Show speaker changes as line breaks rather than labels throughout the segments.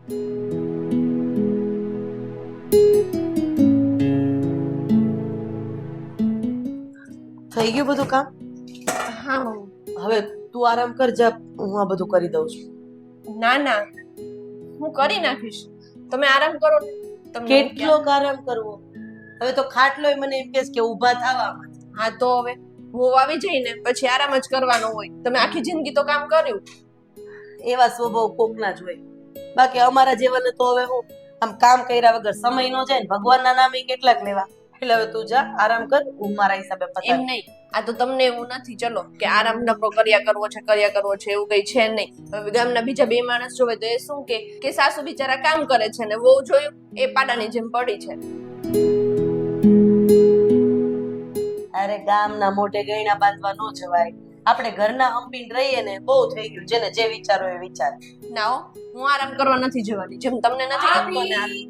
થઈ ગયું બધું કામ?
હા મમ્મી.
હવે તું આરામ કર, જા હું આ બધું કરી દઉં છું.
ના ના, હું કરી નાખીશ. તમે આરામ કરો. તમને
કેટલો આરામ કરવો? હવે તો ખાટલોય મને એમ કહે કે ઊભા થવામાં.
હા તો હવે વહુ આવી જાય ને પછી આરામ જ કરવાનો હોય. તમે આખી જિંદગી તો કામ કર્યું.
એવા સ્વભાવ કોકના જ હોય, બાકી અમારા જેવાને તો હવે હું આમ કામ કર્યા વગર સમય નો જાય ને ભગવાનના નામે કેટલાક લેવા. એટલે હવે તું જા આરામ કર, હું મારા હિસાબે
એમ
પતાવ.
નહીં, આ તો તમને એવું નથી ચલો કે આરામ નકરો કર્યા કરવો છે એવું કઈ છે નહીં. હવે ગામના બીજા બે માણસ જોવે તો એ શું કે સાસુ બિચારા કામ કરે છે ને વહુ જોયું એ પાડાની જેમ પડી છે.
અરે ગામના મોઢે ગયણા બાંધવા ન જવાય. આપણે ઘરના હંપીને રહીએ ને બહુ થઈ ગયું. જેને જે વિચારો એ વિચાર.
ના હો, હું આરામ કરવા નથી જવાની. જેમ તમને નથી ગમતો ને આરામ.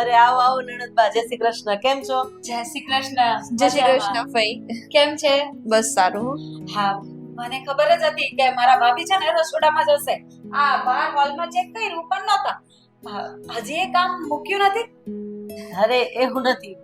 અરે આવો આવો નણંદબા, જય શ્રી કૃષ્ણ. કેમ છો?
જય શ્રી કૃષ્ણ.
જય શ્રી કૃષ્ણ ફઈ.
કેમ છે?
બસ સારું.
હા, મને ખબર જ હતી કે મારા ભાભી છે ને રસોડામાં જશે. આ બહાર હોલમાં ચેક કર્યું પણ નહોતા. હજી એ કામ મૂક્યું નથી.
અરે એવું નથી,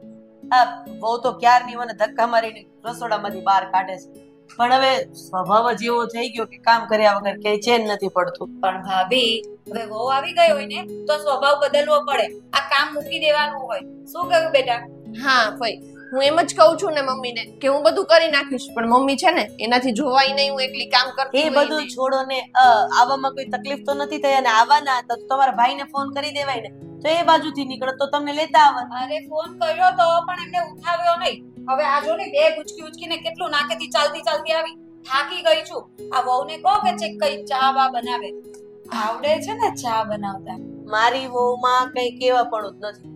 આ બહુ તો ક્યારની મને ધક્કા મારીને રસોડામાંથી બહાર કાઢે છે. પણ હવે સ્વભાવ જ એવો થઈ ગયો કે કામ કર્યા વગર ક્યાંય ચેન નથી પડતું.
પણ ભાભી, હવે વહુ આવી ગઈ હોય ને તો સ્વભાવ બદલવો પડે. આ કામ મૂકી દેવાનું હોય. શું કહ્યું બેટા?
હા ફઈ, હું એમ જ કહું છું ને મમ્મીને કે હું બધું કરી નાખીશ, પણ મમ્મી છે ને એનાથી જોવાય નહીં હું એકલી કામ કરતી
એ
હોય
બધું
નહીં.
છોડો ને, આવવામાં કોઈ તકલીફ તો નથી થઈ, અને આવવાના હતા તો તમારા ભાઈને ફોન કરી દેવાય ને, તો એ બાજુથી નીકળો તો તમને લેતા આવવાના.
અરે ફોન કર્યો તો પણ એમને ઉઠાવ્યો નહીં. હવે આ જો ને બે ઉચકી ઉચકીને કેટલું નાકેથી ચાલતી ચાલતી આવી. થાકી ગઈ છું. આ વહુને કહો કે ચેક કઈ ચા વા બનાવે. આવડે છે ને ચા બનાવતા.
મારી વહુમાં કઈ કેવા પણ જ નથી.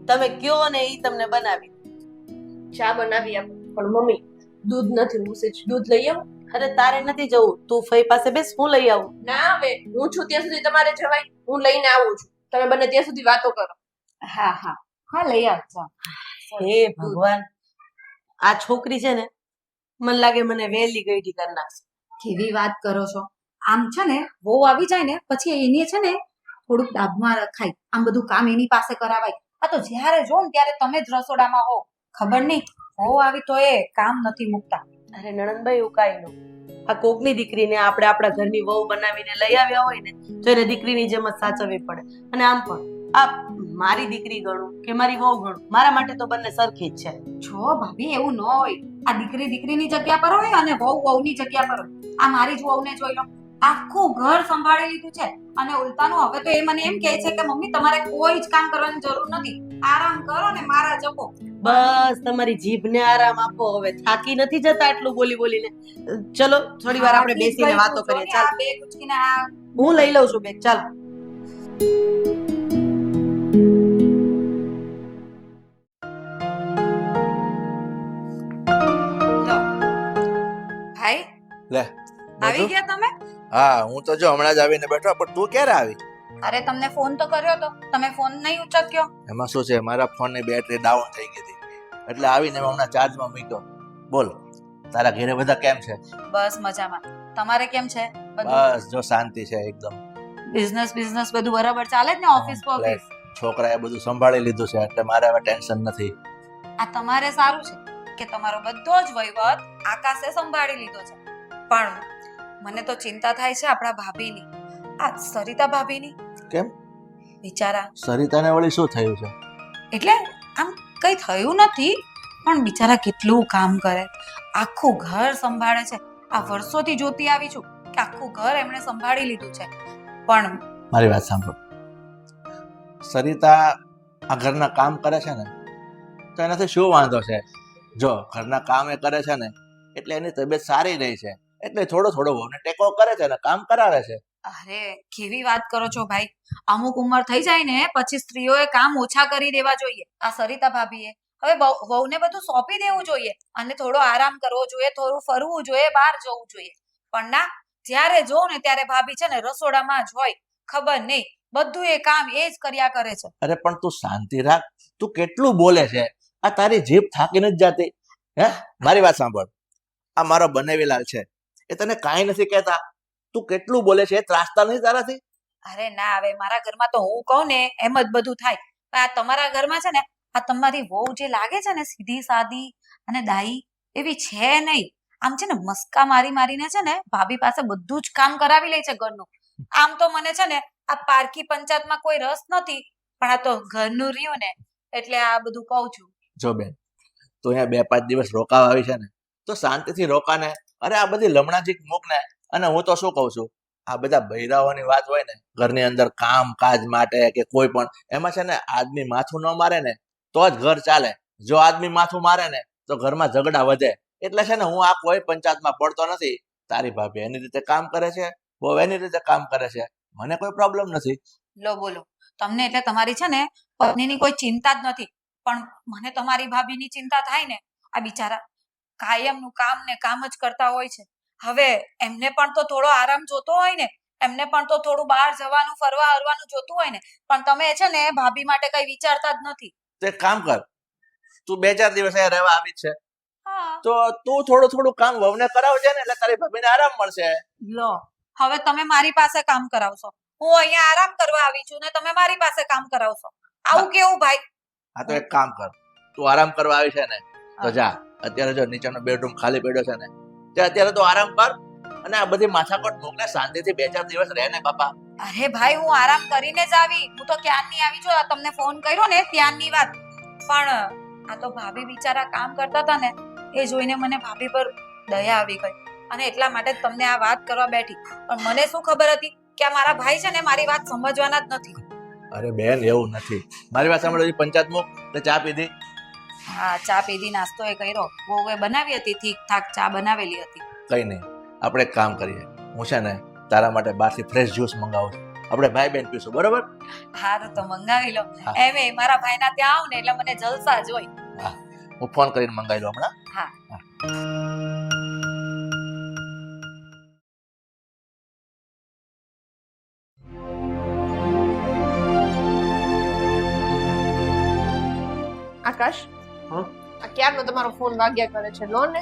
તમે કયો ને ઈ તમને બનાવી.
ચા બનાવી આપો, પણ મમ્મી દૂધ નથી, હું સેજ દૂધ લઈ આવું.
અરે તારે નથી જવું, તું ફઈ પાસે બેસ, હું લઈ આવું.
ના હવે હું છું ત્યાં સુધી તમારે જવાય. હું લઈને આવું છું, તમે બંને ત્યાં સુધી વાતો કરો.
હા હા હા, લઈ આવજો.
હે ભગવાન, આ છોકરી છે ને મને લાગે મને વેલી ગઈ કરી નાખશે.
કેવી વાત કરો છો? આમ છે ને વહુ આવી જાય ને પછી એની છે ને થોડુંક દાબમાં રખાય. આમ બધું કામ એની પાસે કરાવાય. આ તો જ્યારે જો ને ત્યારે તમે જ રસોડામાં હો. ખબર નહીં વહુ આવી તો એ કામ નથી મૂકતા.
અરે નણંદભાઈ એવું કાંઈ નો. આ કોકની દીકરીને આપણે આપણા ઘરની વહુ બનાવીને લઈ આવ્યા હોય ને તો એને દીકરીની જેમ જ સાચવવી પડે. અને આમ પણ આ મારી દીકરી ગણું કે મારી વહુ ગણું, મારા માટે તો બંને સરખી જ છે.
જો ભાભી એવું ન હોય. આ દીકરી દીકરીની જગ્યા પર હોય અને વહુ વહુની જગ્યા પર હોય. આ મારી જ વહુને જોઈ લો, આખું ઘર સંભાળી લીધું છે. અને ઉલટાનું હવે તો એ મને એમ કહે છે કે મમ્મી તમારે કોઈ જ કામ કરવાની જરૂર નથી, આરામ કરો ને મારા જપો.
બસ તમારી જીભને આરામ આપો. હવે થાકી નથી જતા આટલું બોલી બોલીને? ચલો થોડી વાર આપણે બેસીને વાતો કરીએ. ચાલ,
આ બે ગુચકીને આ
હું લઈ લઉં છું બેગ. ચાલો.
લો. ભાઈ
લે
આવી ગયા તમે?
હા, હું તો જો હમણાં જ આવીને બેઠો, પણ તું ક્યારે આવી?
અરે તમને ફોન તો કર્યો તો, તમે ફોન નહીં ઉચક્યો.
એમાં શું છે, મારા ફોનની બેટરી ડાઉન થઈ ગઈ હતી એટલે આવીને મેં હમણાં ચાર્જમાં મૂક્યો. બોલ, તારા ઘરે બધા કેમ છે?
બસ મજામાં. તમારે કેમ છે?
બસ જો શાંતિ છે એકદમ.
બિઝનેસ બધું બરાબર ચાલે જ ને? ઓફિસ ઓફિસ
છોકરાએ બધું સંભાળી લીધું છે એટલે મારે હવે ટેન્શન નથી.
આ તમારે સારું છે કે તમારો બધો જ વહીવટ આકાશે સંભાળી લીધો છે. પણ મને તો ચિંતા થાય છે આપણા ભાભીની, આ સરિતા ભાભીની.
કેમ?
બિચારા
સરિતાને વળી શું થયું છે?
એટલે આમ કઈ થયું નથી, પણ બિચારા કેટલું કામ કરે, આખું ઘર સંભાળે છે. આ વર્ષોથી જોતી આવી છું કે આખું ઘર એમણે સંભાળી લીધું છે. પણ
મારી વાત સાંભળ, સરિતા આ ઘરના કામ કરે છે ને તો એનાથી શું વાંધો છે? જો ઘરના કામ એ કરે છે ને એટલે એની તબિયત સારી રહી છે, એટલે થોડો થોડો વહુને ટેકો કરે છે ને કામ કરાવે છે.
અરે કેવી વાત કરો છો ભાઈ? અમુક ઉંમર થઈ જાય ને પછી સ્ત્રીઓએ કામ ઓછા કરી દેવા જોઈએ. આ સરિતા ભાભીએ હવે વહુને બધું સોંપી દેવું જોઈએ અને થોડો આરામ કરવો જોઈએ, થોડું ફરવું જોઈએ, બહાર જવું જોઈએ. પણ ના, જ્યારે જોઉં ને ત્યારે ભાભી છે ને રસોડામાં જ હોય. ખબર નહીં બધું એ કામ એ જ કર્યા કરે છે.
અરે પણ તું શાંતિ રાખ, તું કેટલું બોલે છે? આ તારી જીભ થાકી નથી જાતી? હે, મારી વાત સાંભળ, આ મારો બનેવીલાલ છે, એ તને કાંઈ નથી કહેતા. તું કેટલું બોલે છે? એ ત્રાસતા નથી તારાથી?
અરે ના, હવે મારા ઘરમાં તો હું કહું ને એમ જ બધું થાય. પણ આ તમારા ઘરમાં છે ને, આ તમારી વહુ જે લાગે છે ને સીધી સાદી અને ડાહી, એવી છે નહીં. આમ છે ને મસ્કા મારી મારીને છે ને ભાભી પાસે બધું જ કામ કરાવી લે છે ઘરનું. આમ તો મને છે ને આ પારકી પંચાયતમાં કોઈ રસ નથી, પણ આ તો ઘરનું રહ્યું ને એટલે આ બધું કહું છું.
જો બેન, તું અહીંયા 2-5 દિવસ રોકાવા આવી છે ને, તો શાંતિથી રોકાને. અરે આ બધી લમણાજી મૂક ને. અને હું તો શું કહું છું, આ બધા બૈરાઓની વાત હોય ને ઘરની અંદર કામ કાજ માટે કે કોઈ પણ, એમાં છે ને આદમી માથું ન મારે ને તો જ ઘર ચાલે. જો આદમી માથું મારે ને તો ઘરમાં ઝઘડા વધે. એટલે છે ને હું આ કોઈ પંચાયતમાં પડતો નથી. તારી ભાભી એની રીતે કામ કરે છે, બહુ એની રીતે કામ કરે છે, મને કોઈ પ્રોબ્લેમ નથી.
લો બોલો, તમને એટલે તમારી છે ને પત્નીની કોઈ ચિંતા જ નથી, પણ મને તમારી ભાભીની ચિંતા થાય ને. આ બિચારા કાયમનું કામ ને કામ જ કરતા હોય છે. હવે એમને પણ તો થોડો આરામ જોતો હોય ને, એમને પણ તો થોડું બહાર જવાનું ફરવા હરવાનું જોતું હોય ને, પણ તમે છે ને ભાભી માટે કઈ વિચારતા જ નથી.
તો એક કામ કર, તું 2-4 દિવસ અહીંયા રહેવા આવી જ છે,
હા,
તો તું થોડું કામ વહુને કરાવજે ને, એટલે તારી ભાભીને આરામ મળશે.
લો હવે તમે મારી પાસે કામ કરાવશો. હું અહીંયા આરામ કરવા આવી છું ને તમે મારી પાસે કામ કરાવશો. આવું કેવું ભાઈ?
હા તો એક કામ કર, તું આરામ કરવા આવી છે ને તો જા, અત્યારે જો નીચેનો બેડરૂમ ખાલી પડ્યો છે ને, તે અત્યારે તો આરામ કર. અને આ બધી માથાકૂટ મૂકને, શાંતિથી 2-4 દિવસ રહે ને બાપા.
અરે ભાઈ, હું આરામ કરીને જ આવી. હું તો ક્યારની આવી છું. આ તમને ફોન કર્યો ને ત્યારની વાત. પણ આ તો ભાભી બિચારા કામ કરતા હતા ને, એ જોઈને મને ભાભી પર દયા આવી ગઈ અને એટલા માટે જ તમને આ વાત કરવા બેઠી. પણ મને શું ખબર હતી કે આ મારા ભાઈ છે ને મારી વાત સમજવાના જ નથી.
અરે બેન, એવું નથી. મારી વાત સાંભળો, પંચાયત મૂક એટલે ચા પીધી.
હા, ચા પીધી, નાસ્તો એ કર્યો, વહુએ બનાવી હતી, ઠીક ઠાક ચા બનાવેલી હતી.
કઈ નહીં, આપણે એક કામ કરીએ, હું છે ને તારા માટે બહારથી ફ્રેશ જ્યુસ મંગાવું છું, આપણે ભાઈ બેન પીશું, બરોબર?
હારું તો મંગાવી લો.
હા.
એમે મારા ભાઈના ત્યાં આવું ને એટલે મને જલસા જ હોય.
હા, હું ફોન કરીને મંગાવી લઉં હમણાં.
હા.
આકાશ,
હા?
આ ક્યારનો તમારો ફોન વાગ્યા કરે છે? લો ને.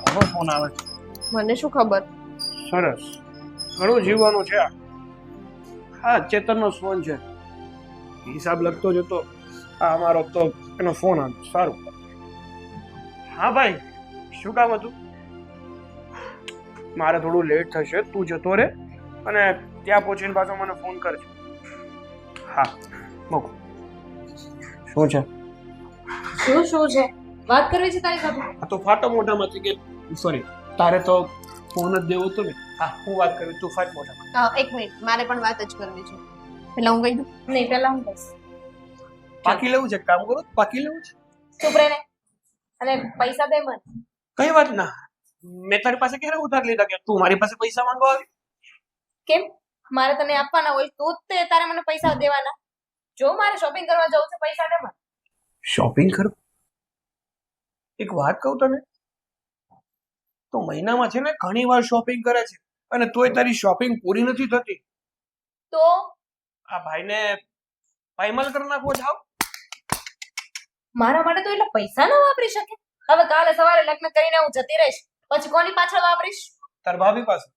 કોનો ફોન આવે છે?
મને શું ખબર.
સરસ, ઘણું જીવવાનું છે આ. હા, ચેતનનો ફોન છે, હિસાબ લખતો જતો. આ અમારો તો એનો ફોન આવ્યો. સારું. હા ભાઈ, શું કામ હતું? મારે થોડું લેટ થશે, તું જતો રહે અને ત્યાં પહોંચીને પાછો મને ફોન કરજો. હા, મૂકો. શું છે?
શું છે? વાત કરવી છે તારી સાથે?
આ તો ફાટો મોઢામાંથી કે સોરી, તારે તો ફોન જ દેવો હતો ને. હા, હું વાત કરું, તું ફાટ મોઢામાં.
એક મિનિટ, મારે પણ વાત જ કરવી છે. પેલા હું કહી દઉં? નહીં, પેલા હું કહીશ.
પાકી લેવું છે? કામ કરો, પાકી લેવું છે.
ચૂપ રહે ને. અને પૈસા દે મને.
કઈ વાત ના, મેં તારી પાસે ક્યારે ઉધાર લીધા કે તું મારી પાસે પૈસા માંગવા આવી?
કેમ? મારે તને આપવાના હોય તો જ તે તારે મને પૈસા દેવાના. જો મારે શોપિંગ કરવા જવું છે, પૈસા દે મને.
શોપિંગ કરું? એક વાત કહું તને, તો મહિનામાં છે ને ઘણી વાર શોપિંગ કરે છે અને તોય તારી શોપિંગ પૂરી નથી થતી.
તો
આ ભાઈને પાયમાલ કરી નાખવો જાવ.
મારા માટે તો એટલા પૈસા ન વાપરી શકે. હવે કાલે સવારે લગ્ન કરીને હું જતી રહીશ, પછી કોની પાછળ વાપરીશ?
તાર ભાભી પાસે.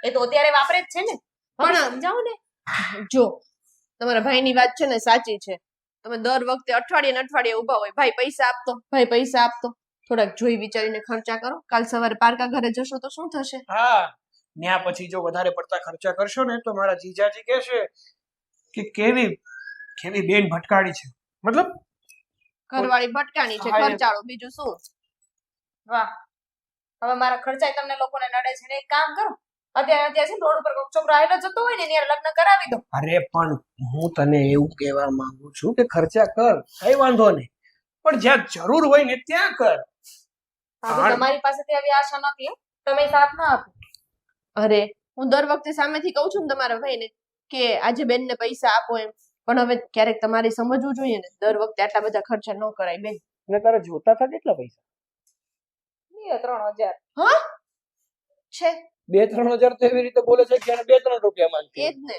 એ તો અત્યારે વાપરે જ છે ને. પણ સમજાવો ને. જો તમારા ભાઈની વાત છે ને સાચી છે. તમે દર વખતે અઠવાડિયે ઊભા હોય, ભાઈ પૈસા આપતો, ભાઈ પૈસા આપતો. થોડાક જોઈ વિચારીને ખર્ચા કરો. કાલ સવારે પારકા ઘરે જશો તો શું થશે?
હા, ન્યા પછી જો વધારે પડતા ખર્ચા કરશો ને તો મારા જીજાજી કહેશે કે કેવી કેવી બેન ભટકાડી છે. મતલબ
ઘરવાળી ભટકાણી છે,
હા,
ખર્ચાળો, બીજું શું? વાહ, હવે મારા ખર્ચાય તમને લોકોને નડે છે ને. એક કામ કરો, અત્યારે છે રોડ ઉપર કોઈક છોકરો આવેલો જતો હોય ને એની હારે લગ્ન કરાવી દો.
અરે પણ હું તને એવું કહેવા માંગુ છું કે ખર્ચા કર, કઈ વાંધો નહીં, પણ જ્યાં જરૂર હોય ને ત્યાં કર.
હવે તમારી પાસેથી આવી આશા નથી હો. તમે સાથ ના આપો. અરે, હું દર વખતે સામેથી કહું છું ને તમારા ભાઈને કે આજે બેનને પૈસા આપો એમ, પણ હવે ક્યારેક તમારે સમજવું જોઈએ ને. દર વખતે આટલા બધા ખર્ચા ન કરાય બેન.
ને તારે જોતા હતા કેટલા પૈસા?
2-3 હજાર. હા છે.
2-3 હજાર તો એવી રીતે બોલે છે કે એને 2-3 રૂપિયા માંગતી.
એ જ ને,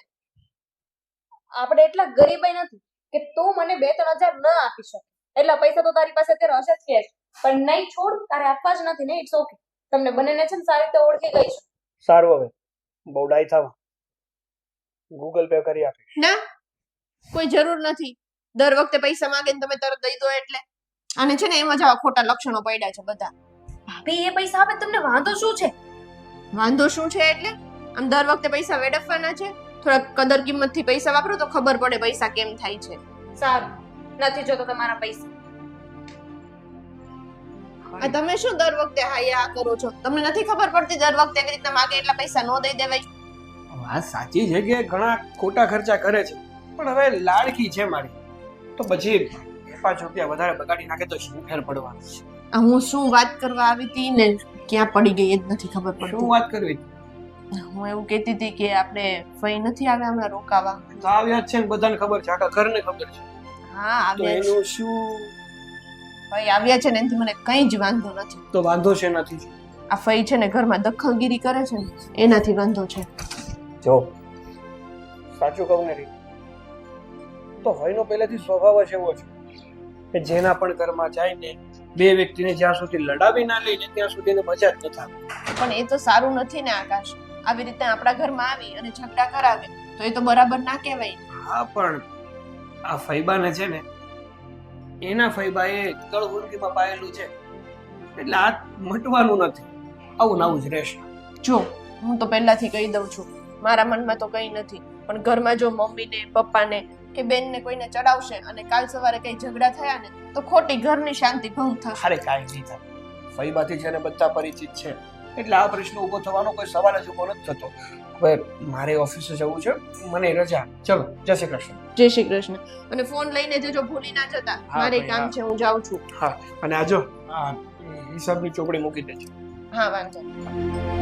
આપણે એટલા ગરીબાઈ નથી કે તું મને 2-3 હજાર ન આપી શકે. એટલા પૈસા તો તારી પાસે અત્યારે હશે જ કે. પણ નહીં, છોડ, તારે આપવા જ નથી ને. It's okay. તમને બંનેને છે ને સારી રીતે ઓળખી ગઈ છું.
સારું, હવે બહુ ડાય થવા. ગૂગલ પે કરી આપીશ.
ના કોઈ જરૂર નથી. દર વખતે પૈસા માંગે ને તમે તરત દઈ દો એટલે. અને છે ને એમાં જ આવા ખોટા લક્ષણો પડ્યા છે બધા.
ભાભી એ પૈસા આપે તમને વાંધો શું છે?
વાંધો શું છે એટલે? આમ દર વખતે પૈસા વેડફવાના છે? થોડા કદર કિંમત થી પૈસા વાપરો તો ખબર પડે પૈસા કેમ થાય છે.
સારું, નથી જોતો તમારા પૈસા.
આ તમે શું દર વખતે હા કરો છો? તમને નથી ખબર પડતી દર વખતે એવી રીતના માંગે એટલા પૈસા નો દઈ દેવાય?
વાત સાચી છે કે ઘણા ખોટા ખર્ચા કરે છે, પણ હવે લાડકી છે મારી, તો પછી 5 રૂપિયા વધારે બગાડી નાખે તો શું ફેર પડવાનો છે?
આ હું શું વાત કરવા આવી હતી ને ક્યાં પડી ગઈ એ જ નથી ખબર
શું
પડતી.
વાત કરવી?
હું એવું કહેતી હતી કે આપણે ફઈ નથી આવ્યા હમણાં રોકાવા.
તો આવ્યા જ છે ને, બધાને ખબર છે, આખા ઘરને ખબર છે.
હા
તો
આવ્યા છે.
એનું શું?
ફઈ આવ્યા છે ને એનાથી મને કઈ જ વાંધો નથી.
તો વાંધો છે નથી.
આ ફઈ છે ને ઘરમાં દખલગીરી કરે છે ને એનાથી વાંધો છે.
જો સાચું કહું ને રીત, તો ભાઈનો પહેલેથી સ્વભાવ જ એવો છે કે જેના પણ ઘરમાં જાય ને, બે વ્યક્તિને જ્યાં સુધી લડાવી ના લઈને ત્યાં સુધી મજા જ નથી આવતી.
પણ એ તો સારું નથી ને આકાશ. આવી રીતે આપણા ઘરમાં આવી અને ઝઘડા કરાવે તો એ તો બરાબર ના કહેવાય.
હા, પણ આ ફૈબાને છે ને, એના ફૈબાએ તળવંગીમાં પાયેલું છે, એટલે આ મટવાનું નથી. આવું ને આવું જ રહેશે.
જો હું તો પહેલાથી કહી દઉં છું, મારા મનમાં તો કઈ નથી, પણ ઘરમાં જો મમ્મીને પપ્પાને કે બેનને કોઈને ચડાવશે અને કાલ સવારે કઈ ઝઘડા થયા ને તો ખોટી ઘરની શાંતિ ભંગ થશે.
અરે કાંઈ નહીં થાય. ફૈબાથી છે ને બધા પરિચિત છે, એટલે આ પ્રશ્ન ઊભો થવાનો કોઈ સવાલ જ ઊભો નથી થતો. હવે મારે ઓફિસે જવું છે, મને રજા. ચલો, જય શ્રી કૃષ્ણ.
જય શ્રી કૃષ્ણ. અને ફોન લઈને જજો, ભૂલી ના જતા.
હા,
મારે
ભાઈ,
કામ
હા.
છે, હું જાઉં છું.
હા, અને આજો આ હિસાબની ચોપડી મૂકી દેજો.
હા વાંધો નહીં.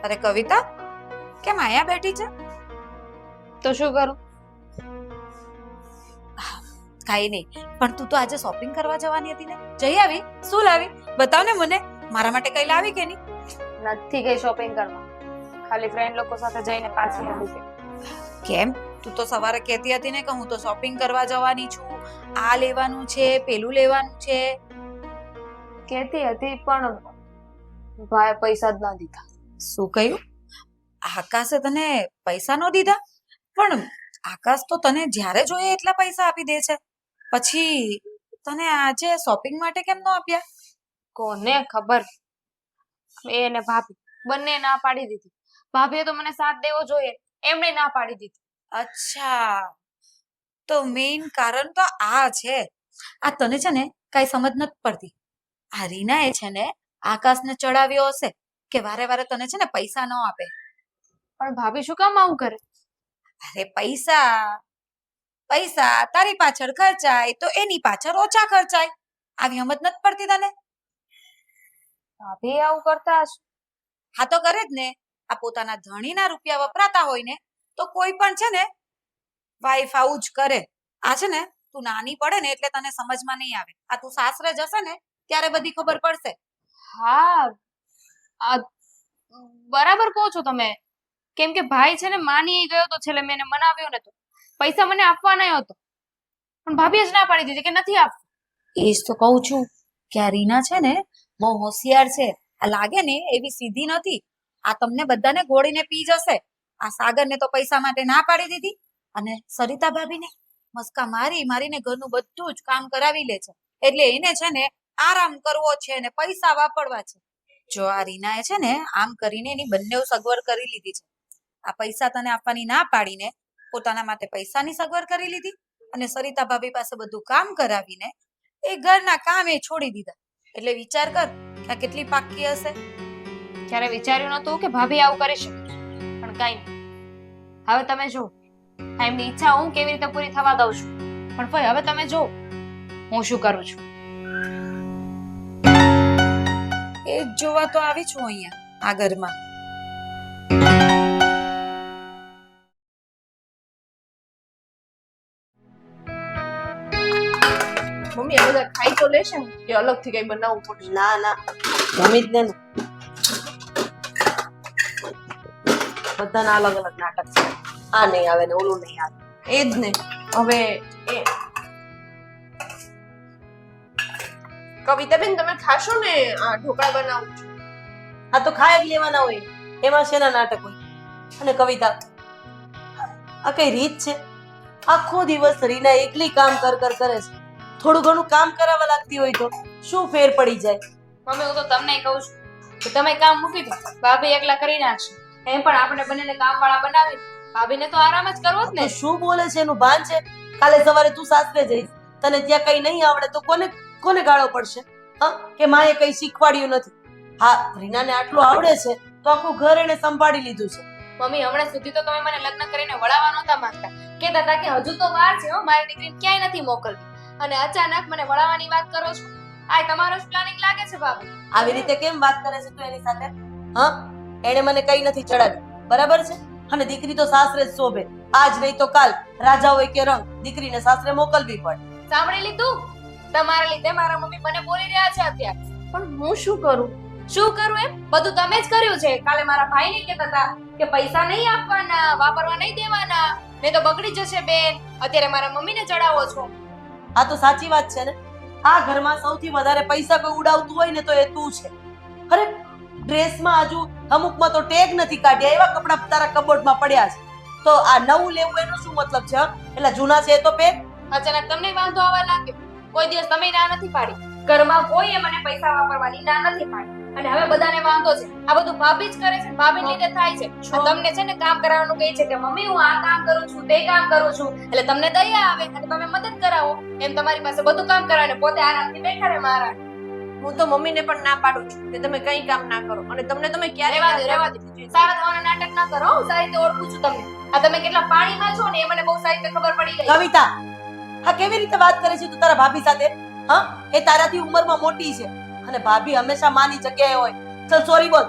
અરે કવિતા, કેમ આયા બેઠી છે?
તો શું કરું?
કાઈ નહીં, પણ તું તો આજે શોપિંગ કરવા જવાની હતી ને, જઈ આવી? શું લાવી? બતાવ ને મને. મારા માટે કઈ લાવી કે નહીં?
નથી ગઈ શોપિંગ કરવા, ખાલી ફ્રેન્ડ લોકો સાથે જઈને પાછી આવી ગઈ.
કેમ? તું તો સવારે કહેતી હતી ને કે હું તો શોપિંગ કરવા જવાની છું, આ લેવાનું છે, પેલું લેવાનું છે.
કહેતી હતી પણ ભાઈ પૈસા જ ના દીધા.
શું કહ્યું? આકાશે તને પૈસા નો દીધા? પણ આકાશ તો તને જ્યારે જોઈએ એટલા પૈસા આપી દે છે, પછી તને આજે શોપિંગ માટે કેમ નો આપ્યા?
કોને ખબર, એ ને ભાભી બંને ના પાડી દીધી. ભાભીએ તો મને સાથ દેવો જોઈએ, એમણે ના પાડી દીધી.
અચ્છા, તો મેઇન કારણ તો આ છે. આ તને છે ને કઈ સમજ નથી પડતી. આ રીના એ છે ને આકાશને ચડાવ્યો હશે કે વારે વારે તને છે ને પૈસા ન આપે.
પણ ભાભી શું કામ આવું કરે?
અરે પૈસા પૈસા તારી પાછળ ખર્ચાય તો એની પાછળ ઓછા ખર્ચાય. આવી સમજ નથી પડતી તને?
ભાભી આવું કરતા હશે.
હા તો કરે જ ને. આ પોતાના ધણીના રૂપિયા વપરાતા હોય ને તો કોઈ પણ છે ને વાઈફ આવું જ કરે. આ છે ને તું નાની પડે ને એટલે તને સમજમાં નહીં આવે. આ તું સાસરે જશે ને ત્યારે બધી ખબર પડશે.
હા, આ બરાબર કહો છો તમે. કેમ કે ભાઈ છે ને માની ગયો તો છેલ્લે મેં એને મનાવ્યો ને તો પૈસા મને આપવાના હતો, પણ ભાભીએ જ ના પાડી દીધી કે નથી આપવું.
એ જ તો કહું છું કે આ રીના છે ને બહુ હોશિયાર છે. આ લાગે ને એવી સીધી નથી. આ તમને બધાને ગોળીને પી જશે. આ સાગરને તો પૈસા માટે ના પાડી દીધી અને સરિતા ભાભીને મસ્કા મારી મારીને ઘરનું બધું જ કામ કરાવી લે છે. એટલે એને છે ને આરામ કરવો છે ને પૈસા વાપરવા છે. જો આ રીનાએ છે ને આમ કરીને એની બંને સગવડ કરી લીધી છે. આ પૈસા તને આપવાની ના પાડીને પોતાના માટે પૈસાની સગવડ કરી લીધી અને સરિતા ભાભી પાસે બધું કામ કરાવીને એ ઘરના કામ એ છોડી દીધા. એટલે વિચાર કર કે આ કેટલી પાકી હશે.
ત્યારે વિચાર્યું નતું કે ભાભી આવું કરી શકે, પણ કઈ નહીં. હવે તમે જો, એમની ઈચ્છા હું કેવી રીતે પૂરી થવા દઉં છું, પણ ભાઈ હવે તમે જો હું શું કરું છું.
એ જ જોવા તો આવી છું અહીંયા આ ઘરમાં.
મમ્મી આ બધા ખાઈ તો લેશે ને કે અલગથી કઈ બનાવવું પડશે?
ના ના, જમી જ ને. બધાના અલગ અલગ નાટક છે. આ નહીં આવે ને ઓલું નહીં આવે.
એ જ ને. હવે એ કવિતાબેન તમે ખાશો ને આ ઢોકળા બનાવું છું.
આ તો ખાય જ લેવાના હોય, એમાં શેના નાટક હોય? અને કવિતા, આ કઈ રીત છે? આખો દિવસ રીના એકલી કામ કર કર કરે છે. થોડું ઘણું કામ કરાવવા લાગતી હોય તો શું ફેર પડી જાય?
મમ્મી હું તો તમને કહું છું કે તમે કામ મૂકી દો, ભાભી એકલા કરી નાખશે. એમ પણ આપણે બંનેને કામવાળા બનાવી, ભાભીને તો આરામ જ કરવો જ ને.
તો શું બોલે છે એનું ભાન છે? કાલે સવારે તું સાસરે જઈશ, તને ત્યાં કઈ નહીં આવડે તો કોને ગાળો પડશે? હા, કે માએ કઈ શીખવાડ્યું નથી. હા, રીનાને આટલું આવડે છે તો આખું ઘર એને સંભાળી લીધું છે.
મમ્મી હમણાં સુધી તો તમે મને લગ્ન કરીને વળાવવા નહોતા માંગતા, કહેતા હતા કે હજુ તો વાર છે હો, મારી દીકરીને ક્યાંય નથી મોકલવી, અને અચાનક મને વળાવવાની વાત કરો છો. આ તમારો જ પ્લાનિંગ લાગે છે ભાભી.
આવી રીતે કેમ વાત કરે છે તું એની સાથે? હા, એને મને કઈ નથી ચડાવ્યું, બરાબર છે? અને દીકરી તો સાસરે જ શોભે. આજ નહીં તો કાલ રાજા હોય કે રંગ, દીકરીને સાસરે મોકલવી પડે.
સાંભળી લીધું? તમારા લીધે મારા મમ્મી મને બોલી રહ્યા છે અત્યારે.
પણ હું શું કરું?
શું કરું એમ? બધું તમે જ કર્યું છે. કાલે મારા ભાઈને કહેતા હતા કે પૈસા નહીં આપવાના, વાપરવા નહીં દેવાના, નહીં તો બગડી જશે બેન. અત્યારે મારા મમ્મીને ચડાવો છો.
આ તો સાચી વાત છે ને. આ ઘરમાં સૌથી વધારે પૈસા કોઈ ઉડાવતું હોય ને તો એ તું છે. અરે ડ્રેસમાં હજુ અમુકમાં તો ટેગ નથી કાઢ્યા, એવા કપડા તારા કબોર્ડમાં પડ્યા છે. તો આ નવું લેવું એનો શું મતલબ છે? એટલે જૂના છે એ તો પહેર.
અચાનક તમને વાંધો આવવા લાગ્યો. કોઈ દિવસ તમે ના નથી પાડી, ઘરમાં કોઈએ મને પૈસા વાપરવાની ના નથી પાડી, અને હવે બધાને વાંધો છે. આ બધું ભાભી જ કરે છે, ભાભી લીધે થાય છે. આ તમને છે ને કામ કરાવવાનું કહે છે કે મમ્મી હું આ કામ કરું છું, તે કામ કરું છું, એટલે તમને દયા આવે અને તમે મદદ કરાવો. એમ તમારી પાસે બધું કામ કરાવે, પોતે આરામથી બેઠા રહે મહારાજ.
હું તો મમ્મીને પણ ના પાડું છું કે તમે કઈ કામ ના કરો, અને તમને તમે ક્યારે
રહેવા દે. સારા થવાના નાટક ના કરો. હું સારી રીતે ઓળખું છું તમને. આ તમે કેટલા પાણીમાં છો ને એ મને બહુ સારી રીતે ખબર પડી ગઈ.
કવિતા, હા કેવી રીતે વાત કરે છે તું તારા ભાભી સાથે? હા, એ તારાથી ઉંમરમાં મોટી છે અને ભાભી હંમેશા માની જગ્યાએ હોય. ચલ સોરી બોલ.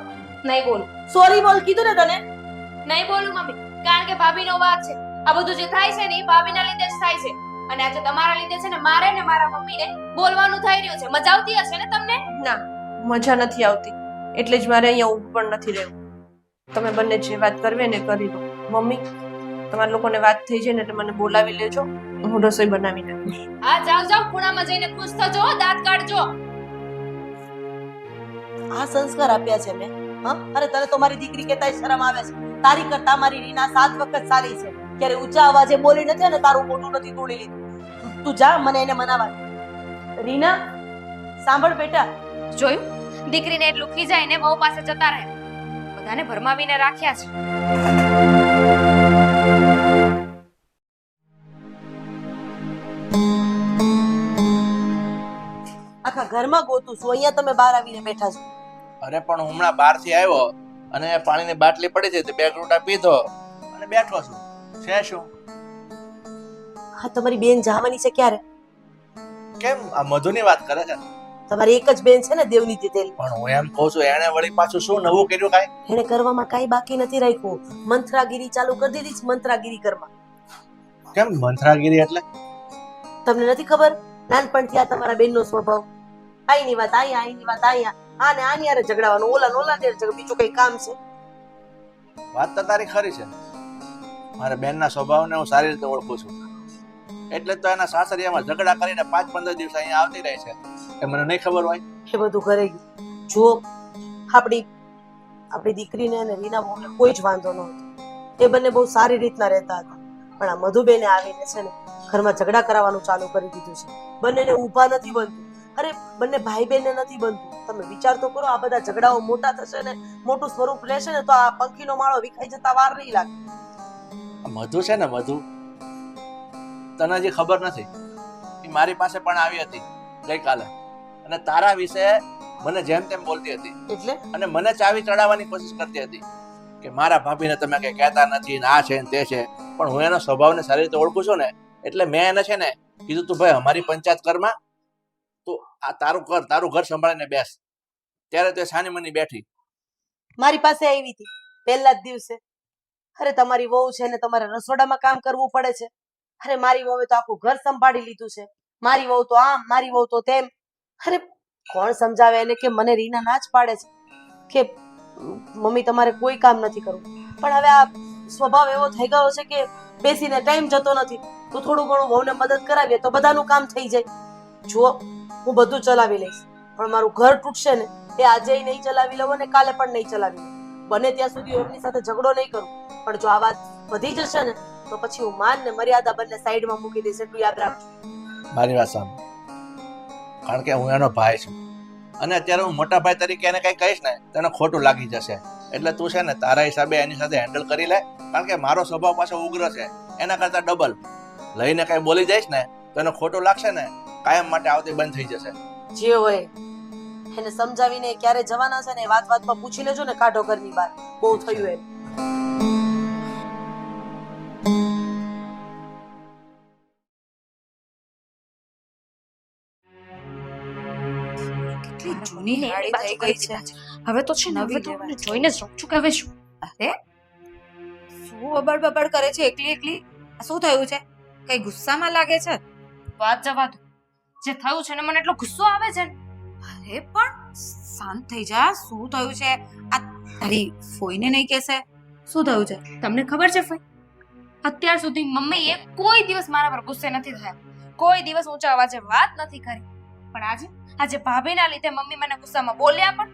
નહીં બોલું.
સોરી બોલ કીધું ને તને.
નહીં બોલું મમ્મી, કારણ કે ભાભીનો વાંક છે. આ બધું જે થાય છે ને એ ભાભીના લીધે જ થાય છે, અને આજે તમારા લીધે છે ને મારે ને મારા મમ્મીને બોલવાનું થઈ રહ્યું છે. મજા આવતી હશે ને તમને?
ના, મજા નથી આવતી, એટલે જ મારે અહીંયા ઊભું પણ નથી રહેવું. તમે બંને જે વાત કરવી ને કરી દો. મમ્મી, તમારા લોકોને વાત થઈ જાય ને એટલે મને બોલાવી લેજો, હું રસોઈ બનાવી નાખીશ.
હા જાઓ જાઓ, ખૂણામાં જઈને ખુશ થજો, દાંત કાઢજો.
આ સંસ્કાર આપ્યા છે મેં. હા, અરે તને તો મારી દીકરી કહેતાય શરમ આવે છે. તારી કરતા મારી રીના 7 વખત સારી છે. ક્યારે ઊંચા અવાજે બોલી નથી અને તારું મોઢું નથી તોડી લીધું. તું જા, મને એને મનાવા. રીના સાંભળ બેટા,
જોયું? દીકરીને એટલું ખીજાય ને વહુ પાસે જતા રહે. બધાને ભરમાવીને રાખ્યા છે.
આખા ઘરમાં ગોતું છું, અહીંયા તમે બહાર આવીને બેઠા છો.
અરે પણ હું હમણાં બહારથી આવ્યો અને પાણીની બાટલી પડી છે તો 2 ઘૂંટા પીધો અને બેઠો છું. છે શું?
હા, તમારી બેન જવાની છે ક્યારે?
કેમ આ મધુની વાત કરે છે?
તમારી એક જ બેન છે ને, દેવનીતિ તેલ.
પણ હું એમ કહું છું એને વળી પાછું શું નવું કર્યું કાંઈ?
એને કરવામાં કાંઈ બાકી નથી રાખ્યું. મંત્રાગીરી ચાલુ કરી દીધી છે. મંત્રાગીરી કરવા.
કેમ મંથરાગીરી એટલે?
તમને નથી ખબર? નાનપણથી આ તમારા બેનનો સ્વભાવ. આઈની વાત અહીંયા, આઈની વાત અહીંયા, આને આની હારે ઝઘડાવાનું, ઓલા ઓલા ને ઝઘડ, બીજું કઈ કામ છે?
વાત તો તારી ખરી છે. મારા બેનના સ્વભાવને હું સારી રીતે ઓળખું છું, એટલે તો એના સાસરિયામાં ઝઘડા કરીને 5-15 દિવસ અહીંયા આવતી રહે છે. એ મને નહીં ખબર હોય?
એ બધું ઘરે ગયું. જુઓ, આપણી દીકરીને અને રીના બહુને કોઈ જ વાંધો નહોતો. એ બંને બહુ સારી રીતના રહેતા હતા. પણ આ મધુબેને આવીને છે ને ઘરમાં ઝઘડા કરાવવાનું ચાલુ કરી દીધું છે. બંનેને ઊભા નથી બનતું. અરે બંને ભાઈ બહેનને નથી બનતું. તમે વિચાર તો કરો, આ બધા ઝઘડાઓ મોટા થશે ને, મોટું સ્વરૂપ લેશે ને તો આ પંખીનો માળો વિખાઈ જતા વાર નહીં લાગે.
મધુ છે ને, મધુ તને હજી ખબર નથી. એ મારી પાસે પણ આવી હતી ગઈકાલે અને તારા વિશે મને જેમ તેમ બોલતી હતી
એટલે
અને મને ચાવી ચડાવવાની કોશિશ કરતી હતી કે મારા ભાભીને તમે કઈ કહેતા નથી ને આ છે ને તે છે. પણ હું એનો સ્વભાવને સારી રીતે ઓળખું છું ને, એટલે મેં એને છે ને કીધું તું ભાઈ અમારી પંચાયત કરમાં, તું આ તારું કર, તારું ઘર સંભાળીને બેસ. ત્યારે તે સાની મની બેઠી
મારી પાસે આવી હતી પહેલા જ દિવસે. અરે તમારી વહુ છે ને તમારે રસોડામાં કામ કરવું પડે છે. અરે મારી વહુએ તો આખું ઘર સંભાળી લીધું છે. મારી વહુ તો આમ, મારી વહુ તો તેમ. અરે કોણ સમજાવે એને કે મને રીના ના જ પાડે છે કે મમ્મી તમારે કોઈ કામ નથી કરવું. પણ હવે આ સ્વભાવ એવો થઈ ગયો છે કે બેસીને ટાઈમ જતો નથી. તો થોડું ઘણું વહુને મદદ કરાવીએ તો બધાનું કામ થઈ જાય. જુઓ, હું બધું ચલાવી લઈશ, પણ મારું ઘર તૂટશે ને એ આજે નહીં ચલાવી લઉં અને કાલે પણ નહીં ચલાવી લઉં. બને ત્યાં સુધી એમની સાથે ઝઘડો નહીં કરું, પણ જો આ વાત વધી જશે ને તો પછી હું માન ને મર્યાદા બંને સાઈડમાં મૂકી દઈશ. એટલું યાદ રાખજો.
મારી વાત સાંભળ, કારણ કે હું એનો ભાઈ છું અને અત્યારે હું મોટા ભાઈ તરીકે એને કઈ કહીશ ને તો એને ખોટું લાગી જશે. એટલે તું છે ને તારા હિસાબે એની સાથે હેન્ડલ કરી લે, કારણ કે મારો સ્વભાવ પાછો ઉગ્ર છે એના કરતા ડબલ. લઈને કઈ બોલી જઈશ ને તો એને ખોટું લાગશે ને, કાયમ માટે આવતી બંધ થઈ જશે.
જે હોય એને સમજાવીને ક્યારે જવાના છે ને એ વાતમાં પૂછી લેજો ને. કાઢો ઘરની બહાર, બહુ થયું એમ.
કેટલી જૂની હાડી થઈ ગઈ છે.
હવે તો છે ને, હવે તો મને જોઈને જ રહું છું કે હવે શું.
અરે શું બબડ બબડ કરે છે એકલી એકલી? આ શું થયું છે? કઈ ગુસ્સામાં લાગે છે?
વાત જવા દો. જે થયું છે ને મને એટલો ગુસ્સો આવે છે ને.
અરે પણ શાંત થઈ જા. શું થયું છે? આ તારી ફોઈને નહીં કહેશે? શું થયું છે?
તમને ખબર છે ફઈ, અત્યાર સુધી મમ્મીએ કોઈ દિવસ મારા પર ગુસ્સે નથી થયા, કોઈ દિવસ ઊંચા અવાજે વાત નથી કરી. પણ આજે ભાભીના લીધે મમ્મી મને ગુસ્સામાં બોલ્યા પણ,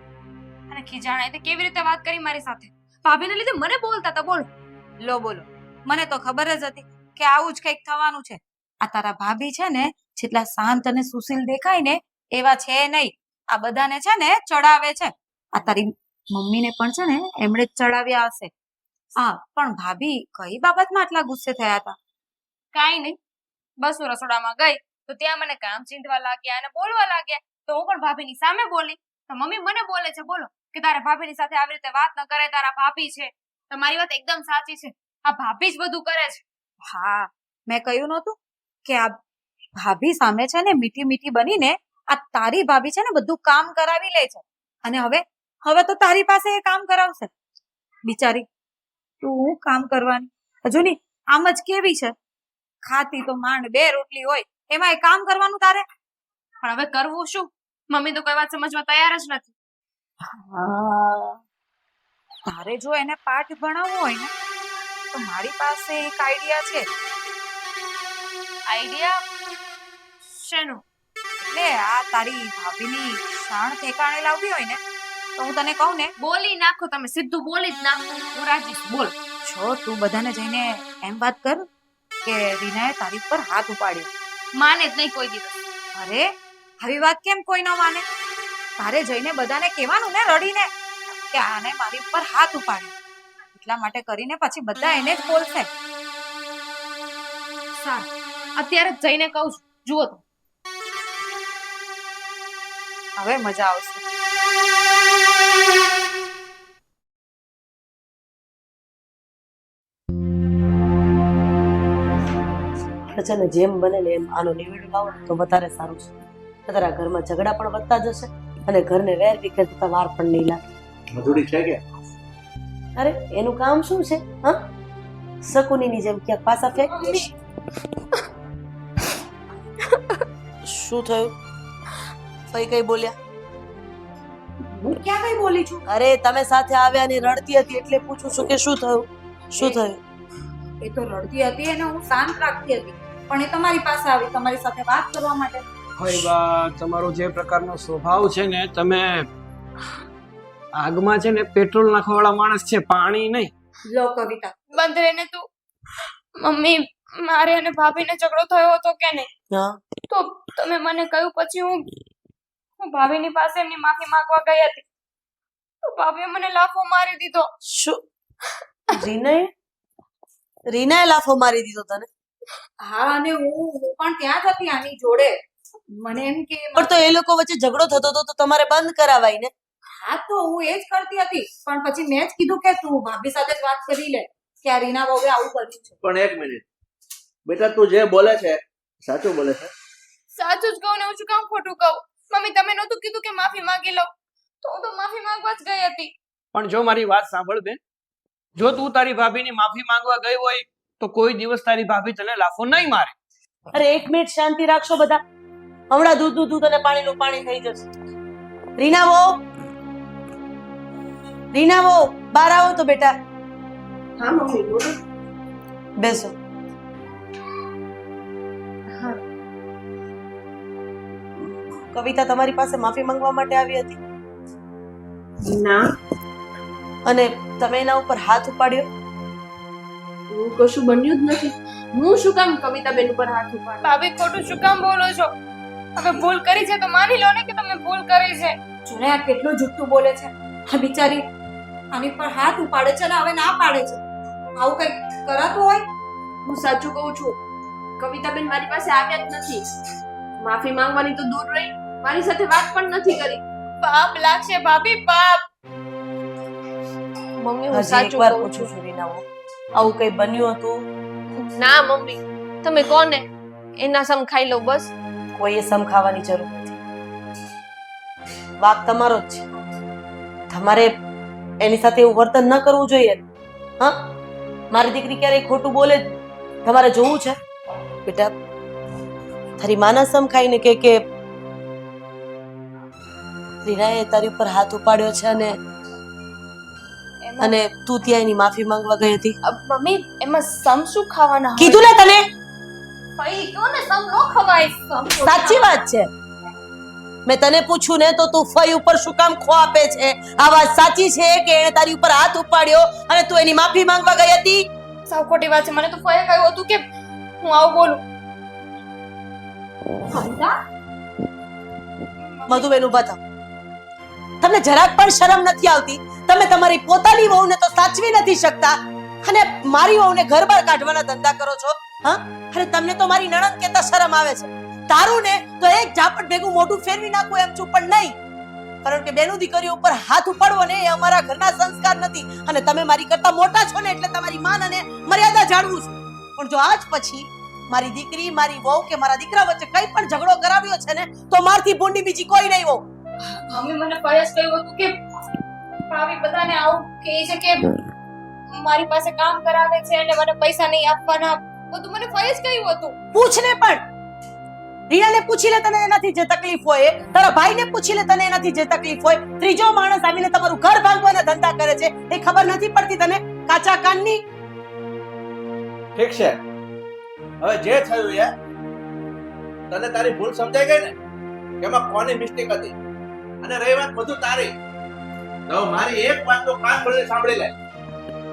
અને ખીજાણા તે કેવી રીતે વાત કરી મારી સાથે. ભાભીના લીધે મને બોલતા હતા. બોલો
લો બોલો, મને તો ખબર જ હતી કે આવું જ કંઈક થવાનું છે. આ તારા ભાભી છે ને, જેટલા શાંત અને સુશીલ દેખાય ને એવા છે નહીં. આ બધાને છે ને ચડાવે છે. આ તારી મમ્મીને પણ છે ને એમણે જ ચડાવ્યા હશે. હા, પણ ભાભી કઈ બાબતમાં આટલા ગુસ્સે થયા હતા?
કાંઈ નહીં, બસ હું રસોડામાં ગઈ તો ત્યાં મને કામ ચીંધવા લાગ્યા અને બોલવા લાગ્યા. તો હું પણ ભાભીની સામે બોલી તો મમ્મી મને બોલે છે, બોલો કે તારે ભાભીની સાથે આવી રીતે વાત ન કરે, તારા ભાભી છે. તમારી વાત એકદમ સાચી છે, આ ભાભી જ બધું કરે છે.
હા, મેં કહ્યું નહોતું કે આ ભાભી સામે છે ને મીઠી મીઠી બનીને આ તારી ભાભી છે ને બધું કામ કરાવી લે છે. અને હવે તો તારી પાસે એ કામ કરાવશે. બિચારી તું હું કામ કરવાની? હજુ ની આમ જ કેવી છે, ખાતી તો માંડ 2 રોટલી હોય, એમાં એ કામ કરવાનું તારે?
પણ હવે કરવું શું? મમ્મી તો કોઈ વાત સમજવા તૈયાર જ નથી.
તારે જો એને પાઠ ભણાવવો હોય ને તો મારી પાસે એક આઈડિયા છે.
આઈડિયા શેનો?
એટલે આ તારી ભાભીની શાણ ઠેકાણે લાવવી હોય ને તો હું તને કહું ને,
બોલી નાખો તમે, સીધું બોલી જ નાખો. હું રાજી છું, બોલ.
જો તું બધાને જઈને એમ વાત કર કે રીનાએ તારી પર હાથ ઉપાડ્યો.
માને જ નહીં કોઈ દિવસ.
અરે આવી વાત કેમ કોઈ ન માને? તારે જઈને બધાને કહેવાનું ને રડીને કે આને મારી ઉપર હાથ ઉપાડ્યો. એટલા માટે કરીને પછી બધા એને જ બોલશે.
સારું, અત્યારે જ જઈને કહું છું. જુઓ તો
હવે મજા આવશે.
છે ને જેમ બને ને એમ આનો નિવેડો લાવો તો વધારે સારું છે. તારા ઘરમાં ઝઘડા પણ વધતા જશે અને ઘરને વેર વિખેર થતા વાર પણ નહીં લાગે.
મજૂરી છે કે?
અરે એનું કામ શું છે? હા, શકુનીની જેમ ક્યાંક પાસા ફેંક દઈશ. શું થયું? કઈ કઈ બોલ્યા?
હું ક્યાં કઈ બોલી છું?
અરે તમે સાથે આવ્યા ને રડતી હતી એટલે પૂછું છું કે શું થયું? શું થયું?
એ તો રડતી હતી અને હું શાંત રાખતી હતી, પણ એ તમારી પાસે આવી તમારી સાથે વાત કરવા માટે.
ભાઈ બા, તમારો જે પ્રકારનો સ્વભાવ છે ને, તમે આગમાં છે ને પેટ્રોલ નાખવાવાળા માણસ છે, પાણી નહીં.
લો કવિતા,
બંધ રહીને તું. મમ્મી, મારે અને ભાભીને ઝઘડો થયો હતો કે નહીં?
હા,
તો તમે મને કહ્યું પછી હું ભાભીની પાસે એમની માફી માંગવા ગઈ હતી તો ભાભીએ મને લાફો મારી દીધો.
શું? રીનાએ લાફો મારી દીધો તને?
હા, અને હું પણ ત્યાં જ હતી આની જોડે. મને એમ કે
પણ તો એ લોકો વચ્ચે ઝઘડો થતો હતો તો તમારે બંધ કરાવાય ને.
હા, તો હું એ જ કરતી હતી, પણ પછી મેં જ કીધું કે તું ભાભી સાથે જ વાત કરી લે કે આ રીના વહુએ આવું કર્યું છે.
પણ એક મિનિટ બેટા, તું જે બોલે છે સાચું બોલે છે?
સાચું જ કહું ને, હું શું કામ ખોટું કહું? મમ્મી, તમે નહોતું કીધું કે માફી માંગી લઉં તો હું તો માફી માંગવા જ ગઈ હતી.
પણ જો મારી વાત સાંભળ બેન, જો તું તારી ભાભીની માફી માંગવા ગઈ હોય તો કોઈ દિવસ તારી ભાભી તને લાફો નહીં મારે.
અરે એક મિનિટ શાંતિ રાખશો બધા. હમણાં દૂધનું દૂધ અને પાણીનું પાણી થઈ જશે. રીના વહુ, બહાર આવો તો બેટા.
હા મમ્મી બોલો.
બેસો.
હા.
કવિતા તમારી પાસે માફી માંગવા માટે આવી હતી
ના,
અને તમે એના ઉપર હાથ ઉપાડ્યો.
એવું કશું બન્યું જ નથી. હું શું કામ કવિતાબેન ઉપર હાથ ઉપાડું?
ભાભી ખોટું શું કામ બોલો છો? હવે ભૂલ કરી છે તો માની લો ને કે તમે ભૂલ કરી છે.
જોને આ કેટલું જુઠ્ઠું બોલે છે. આ બિચારી આની પર હાથ ઉપાડે છે ને હવે ના પાડે છે. આવું કઈ કરાતું હોય?
હું સાચું કહું છું. કવિતાબેન મારી પાસે આવ્યા જ નથી. માફી માંગવાની તો દૂર રહી, મારી સાથે વાત પણ નથી કરી.
પાપ લાગશે ભાભી, પાપ.
મમ્મી હું
હજી
સાચું
એકવાર
કહું
પૂછું
છું.
છું રીનાઓ, આવું કઈ બન્યું હતું?
ના મમ્મી, તમે કોને એના સમ ખાઈ લો બસ.
કોઈએ સમ ખાવાની જરૂર નથી. વાક તમારો જ છે. તમારે એની સાથે એવું વર્તન ન કરવું જોઈએ. હા, મારી દીકરી ક્યારેય ખોટું બોલે જ નહીં. તમારે જોવું છે બેટા, તારી માના સમ ખાઈને કે રીનાએ તારી ઉપર હાથ ઉપાડ્યો છે અને તું ત્યાં એની માફી માંગવા ગઈ હતી.
મમ્મી એમાં સમ શું ખાવાના હોય?
કીધું ને તને,
ભાઈ કહો ને સમ નો ખવાય. સમ
સાચી વાત છે. મેં તને પૂછ્યું ને તો તું ફઈ ઉપર શું કામ ખો આપે છે? આ વાત સાચી છે કે એણે તારી ઉપર હાથ ઉપાડ્યો અને તું એની માફી માંગવા ગઈ હતી?
સાવ ખોટી વાત છે. મને તો ફઈએ કહ્યું હતું કે હું આવું બોલું.
મધુબેન ઉભા થાવ. તમને જરાક પણ શરમ નથી આવતી? તમે તમારી પોતાની વહુને તો સાચવી નથી શકતા અને મારી વહુને ઘર બહાર કાઢવાના ધંધા કરો છો. હા, અરે તમને તો મારી નણંદ કહેતા શરમ આવે છે. તારું ને તો એક ઝાપટ ભેગું મોઢું ફેરવી નાખવું એમ છું, પણ નહીં. કારણ કે બેનું દીકરીઓ ઉપર હાથ ઉપાડવો ને એ અમારા ઘરના સંસ્કાર નથી અને તમે મારી કરતા મોટા છો ને એટલે તમારી માન અને મર્યાદા જાણવું છે. પણ જો આજ પછી મારી દીકરી, મારી વહુ કે મારા દીકરા વચ્ચે કઈ પણ ઝઘડો કરાવ્યો છે ને તો મારથી ભૂંડી બીજી કોઈ નહીં હોવ.
મમ્મી મને ફઈએ કહ્યું હતું કે ભાભી બધાને આવું કહે છે કે મારી પાસે કામ કરાવે છે અને મને પૈસા નહીં આપવાના. બધું મને ફઈએ કહ્યું હતું.
પૂછને પણ. રીયાને પૂછી લે તને એનાથી જે તકલીફ હોય, તારા ભાઈને પૂછી લે તને એનાથી જે તકલીફ હોય. ત્રીજો માણસ આવીને તમારું ઘર ભાંગવાના ધંધા કરે છે એ ખબર નથી પડતી તને? કાચા કાનની.
ઠીક છે, હવે જે થયું એ તને તારી ભૂલ સમજાઈ ગઈ ને કે એમાં કોની મિસ્ટેક હતી. અને રહી વાત બધું તારી, તો મારી એક વાત તો કાન ખોલીને સાંભળી લે.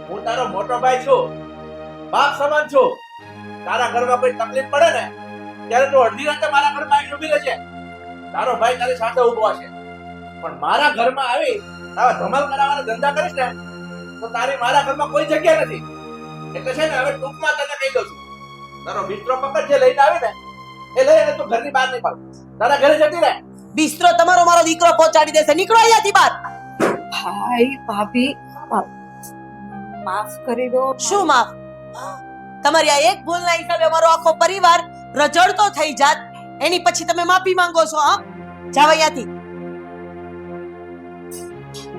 હું તારો મોટો ભાઈ છું, બાપ સમાન છું. તારા ઘરમાં કોઈ તકલીફ પડે ને ત્યારે તું અડધી રાતે મારા ઘરમાં આવીને ઊભી રહેશે. તારો ભાઈ તારી સાથે ઊભો છે, પણ મારા ઘરમાં આવી આવા ધમાલ કરાવવાના ધંધા કરીશ ને તો તારી મારા ઘરમાં કોઈ જગ્યા નથી. એટલે છે ને હવે ટૂંકમાં તને કહી દઉં છું, તારો બિસ્તરો પકડ જે લઈને આવી ને એ લઈ અને તું ઘરની બહાર નીકળ. તારા ઘરે જતી રહે.
બિસ્તરો તમારો મારો દીકરો પહોંચાડી દેશે. નીકળો અહીંયાથી બહાર.
ભાઈ ભાભી માફ કરી દો.
શું માફ? તમારી આ એક ભૂલના હિસાબે અમારો આખો પરિવાર રજડતો થઈ જાત. એની પછી તમે માફી માંગો છો? હા, જાવ અહીંયાથી.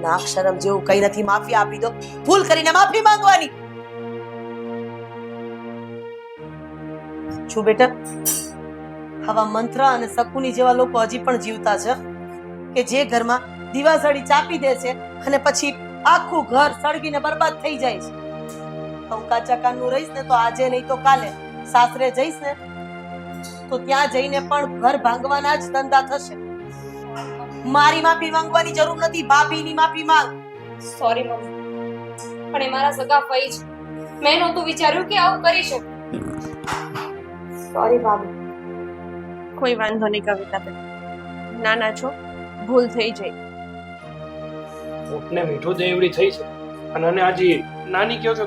નાક શરમ જેવું કઈ નથી. માફી આપી દો. ભૂલ કરીને માફી માંગવાની. શું બેટા, આવા મંત્ર અને શકુની જેવા લોકો હજી પણ જીવતા છે કે જે ઘરમાં દીવાસળી ચાપી દે છે અને પછી આખું ઘર સળગીને બરબાદ થઈ જાય છે. હું કાચા કાનનું રહીશ ને તો આજે નહીં તો કાલે સાસરે જઈશ ને તો ત્યાં જઈને પણ ઘર ભાંગવાના જ ધંધા થશે. મારી માફી માંગવાની જરૂર નથી, ભાભીની માફી માંગ.
સોરી મમ્મી, પણ એ મારા સગા ફઈ છે. મેં નહોતું વિચાર્યું કે આવું કરી શકું.
સોરી ભાભી.
કોઈ વાંધો નહીં કવિતાબેન, નાના છો, ભૂલ થઈ જાય.
ઊંટને મીઠું દે એવડી થઈ છે અને હજી નાની કયો છો.